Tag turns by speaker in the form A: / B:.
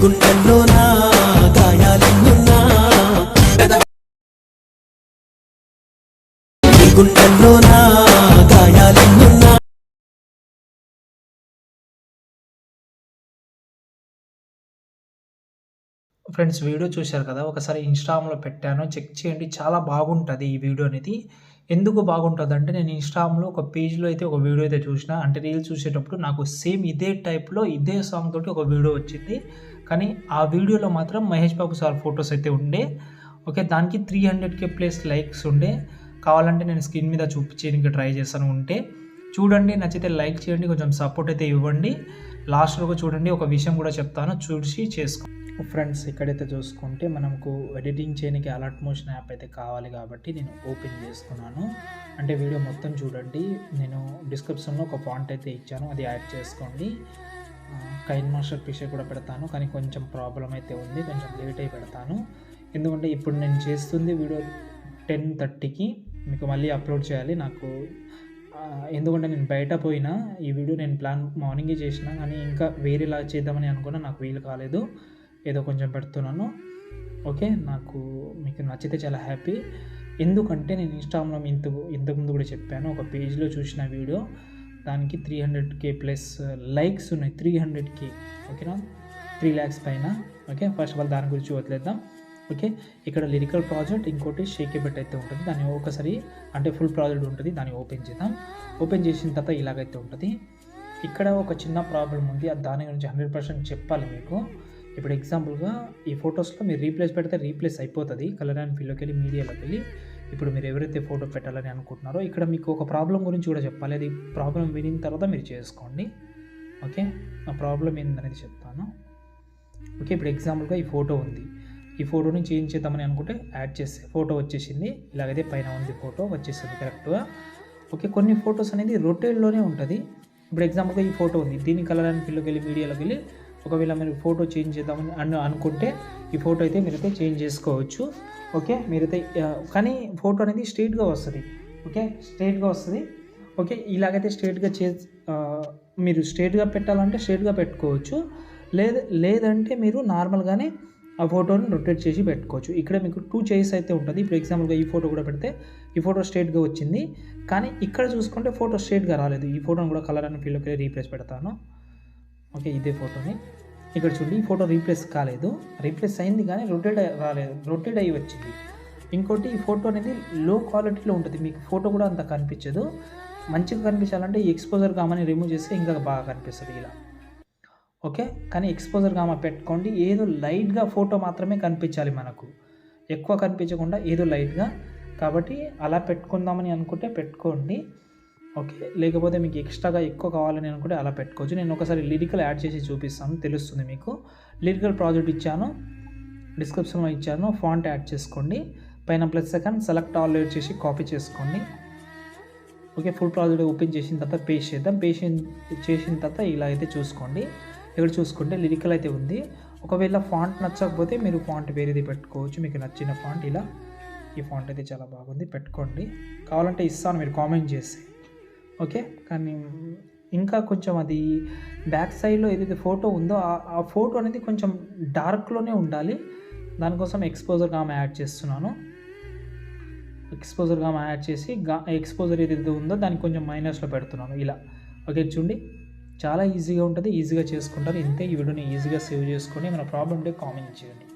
A: గుండెల్లోనా గాయాలెన్నున్నా గుండెల్లోనా గాయాలెన్నున్నా.
B: Friends, video చూశారు కదా, ఒకసారి ఇన్‌స్టాగ్రామ్‌లో పెట్టాను, చెక్ చేయండి. చాలా బాగుంటది ఈ వీడియో అనేది. ఎందుకు బాగుంటదంటే, నేను ఇన్‌స్టాగ్రామ్‌లో ఒక పేజ్‌లో అయితే ఒక వీడియో అయితే చూసినా. అంటే రీల్స్ చూసేటప్పుడు నాకు సేమ్ ఇదే టైప్‌లో ఇదే సాంగ్ తోటి ఒక వీడియో వచ్చింది. కానీ ఆ వీడియోలో మాత్రం మహేష్ బాబు సార్ ఫోటోస్ అయితే ఉండే. ఓకే. దానికి 300,000 ప్లస్ లైక్స్ ఉండే. కావాలంటే నేను స్క్రీన్ మీద చూపించేయడానికి ట్రై చేస్తాను ఉంటే. చూడండి, నచ్చితే లైక్ చేయండి, కొంచెం సపోర్ట్ అయితే ఇవ్వండి. లాస్ట్ వరకు చూడండి. ఒక విషయం కూడా చెప్తాను, చూసి చేసుకోండి. ఫ్రెండ్స్, ఇక్కడైతే చూసుకుంటే మనకు ఎడిటింగ్ చేయడానికి అలర్ట్ మోషన్ యాప్ అయితే కావాలి కాబట్టి నేను ఓపెన్ చేసుకున్నాను. అంటే వీడియో మొత్తం చూడండి. నేను డిస్క్రిప్షన్లో ఒక ఫాంట్ అయితే ఇచ్చాను, అది యాడ్ చేసుకోండి. కైన్ మాస్టర్ పిక్చర్ కూడా పెడతాను, కానీ కొంచెం ప్రాబ్లం అయితే ఉంది, కొంచెం లేట్ అయి పెడతాను. ఎందుకంటే ఇప్పుడు నేను చేస్తుంది వీడియో 10:30కి మీకు మళ్ళీ అప్లోడ్ చేయాలి. నాకు ఎందుకంటే నేను బయట పోయినా ఈ వీడియో నేను ప్లాన్ మార్నింగే చేసినా, కానీ ఇంకా వేరేలా చేద్దామని అనుకున్నా, నాకు వీలు కాలేదు. ఏదో కొంచెం పెడుతున్నాను. ఓకే. నాకు మీకు నచ్చితే చాలా హ్యాపీ. ఎందుకంటే నేను ఇన్‌స్టాగ్రామ్‌లో ఇంతకుముందు కూడా చెప్పాను, ఒక పేజ్‌లో చూసిన వీడియో దానికి 300,000 ప్లస్ లైక్స్ ఉన్నాయి. 300,000 ఓకేనా, 3 lakhs పైన. ఓకే. ఫస్ట్ ఆఫ్ ఆల్ దాని గురించి వదిలేద్దాం. ఓకే. ఇక్కడ లిరికల్ ప్రాజెక్ట్, ఇంకోటి షేక్ ఎ బెట్ అయితే ఉంటుంది. దాన్ని ఒకసారి అంటే ఫుల్ ప్రాజెక్ట్ ఉంటుంది, దాన్ని ఓపెన్ చేద్దాం. ఓపెన్ చేసిన తర్వాత ఇలాగైతే ఉంటుంది. ఇక్కడ ఒక చిన్న ప్రాబ్లం ఉంది, దాని గురించి 100% చెప్పాలి మీకు. ఇప్పుడు ఎగ్జాంపుల్గా ఈ ఫొటోస్లో మీరు రీప్లేస్ పెడితే రీప్లేస్ అయిపోతుంది. కలర్ అండ్ ఫిల్లోకి వెళ్ళి మీడియాలోకి వెళ్ళి ఇప్పుడు మీరు ఎవరైతే ఫోటో పెట్టాలని అనుకుంటున్నారో ఇక్కడ మీకు ఒక ప్రాబ్లం గురించి కూడా చెప్పాలి. అది ప్రాబ్లం వినిన తర్వాత మీరు చేసుకోండి. ఓకే. ఆ ప్రాబ్లం ఏంటనేది చెప్తాను. ఓకే. ఇప్పుడు ఎగ్జాంపుల్గా ఈ ఫోటో ఉంది. ఈ ఫోటోని చేంజ్ చేద్దామని అనుకుంటే యాడ్ చేస్తే ఫోటో వచ్చేసింది. ఇలాగైతే పైన ఉంది ఫోటో వచ్చేసింది కరెక్ట్గా. ఓకే. కొన్ని ఫొటోస్ అనేది రొటేట్లోనే ఉంటుంది. ఇప్పుడు ఎగ్జాంపుల్గా ఈ ఫోటో ఉంది, దీని కలర్ అండ్ ఫిల్లోకి వెళ్ళి మీడియాలోకి వెళ్ళి ఒకవేళ మీరు ఫోటో చేంజ్ చేద్దామని అనుకుంటే ఈ ఫోటో అయితే మీరైతే చేంజ్ చేసుకోవచ్చు. ఓకే. మీరైతే కానీ ఫోటో అనేది స్ట్రైట్గా వస్తుంది. ఓకే. స్ట్రైట్గా వస్తుంది. ఓకే. ఇలాగైతే స్ట్రైట్గా మీరు స్ట్రైట్గా పెట్టాలంటే స్ట్రైట్గా పెట్టుకోవచ్చు. లేదంటే మీరు నార్మల్గానే ఆ ఫోటోని రొటేట్ చేసి పెట్టుకోవచ్చు. ఇక్కడ మీకు 2 చాయిస్ అయితే ఉంటుంది. ఇప్పుడు ఎగ్జాంపుల్గా ఈ ఫోటో కూడా పెడితే ఈ ఫోటో స్ట్రైట్గా వచ్చింది, కానీ ఇక్కడ చూసుకుంటే ఫోటో స్ట్రైట్గా రాలేదు. ఈ ఫోటోని కూడా కలర్ అండ్ ఫీల్డ్లోకి రీప్లేస్ పెడతాను. ఓకే. ఇదే ఫోటోని ఇక్కడ చూడండి, ఈ ఫోటో రీప్లేస్ కాలేదు, రీప్లేస్ అయింది కానీ రొటేట్ అయ్యి వచ్చింది. ఇంకోటి ఈ ఫోటో అనేది లో క్వాలిటీలో ఉంటుంది, మీకు ఫోటో కూడా అంత కనిపించదు. మంచిగా కనిపించాలంటే ఈ ఎక్స్పోజర్ గామాని రిమూవ్ చేస్తే ఇంకా బాగా కనిపిస్తుంది ఇలా. ఓకే. కానీ ఎక్స్పోజర్ గామా పెట్టుకోండి, ఏదో లైట్గా ఫోటో మాత్రమే కనిపించాలి మనకు, ఎక్కువ కనిపించకుండా ఏదో లైట్గా. కాబట్టి అలా పెట్టుకుందామని అనుకుంటే పెట్టుకోండి. ఓకే. లేకపోతే మీకు ఎక్స్ట్రాగా ఎక్కువ కావాలని అనుకుంటే అలా పెట్టుకోవచ్చు. నేను ఒకసారి లిరికల్ యాడ్ చేసి చూపిస్తాను, తెలుస్తుంది మీకు. లిరికల్ ప్రాజెక్ట్ ఇచ్చాను, డిస్క్రిప్షన్లో ఇచ్చాను, ఫాంట్ యాడ్ చేసుకోండి. పైన +, సెలెక్ట్ ఆల్ చేసి కాపీ చేసుకోండి. ఓకే. ఫుల్ ప్రాజెక్ట్ ఓపెన్ చేసిన తర్వాత పేస్ట్ చేద్దాం. పేస్ట్ చేసిన తర్వాత ఇలా అయితే చూసుకోండి. ఇక్కడ చూసుకుంటే లిరికల్ అయితే ఉంది. ఒకవేళ ఫాంట్ నచ్చకపోతే మీరు ఫాంట్ వేరేది పెట్టుకోవచ్చు, మీకు నచ్చిన ఫాంట్. ఇలా ఈ ఫాంట్ అయితే చాలా బాగుంది, పెట్టుకోండి. కావాలంటే ఇస్తాను మీరు కామెంట్ చేస్తే. ఓకే. కానీ ఇంకా కొంచెం అది బ్యాక్ సైడ్లో ఏదైతే ఫోటో ఉందో ఆ ఫోటో అనేది కొంచెం డార్క్లోనే ఉండాలి. దానికోసం ఎక్స్పోజర్ గామా యాడ్ చేస్తున్నాను. ఎక్స్పోజర్ గామా యాడ్ చేసి ఎక్స్పోజర్ ఏదైతే ఉందో దానికి కొంచెం మైనస్లో పెడుతున్నాను ఇలా. ఓకే. చూడండి, చాలా ఈజీగా ఉంటుంది, ఈజీగా చేసుకుంటారు. ఇంతే. ఈ వీడియోని ఈజీగా సేవ్ చేసుకొని మన ప్రాబ్లం ఉంటే కామెంట్ చేయండి.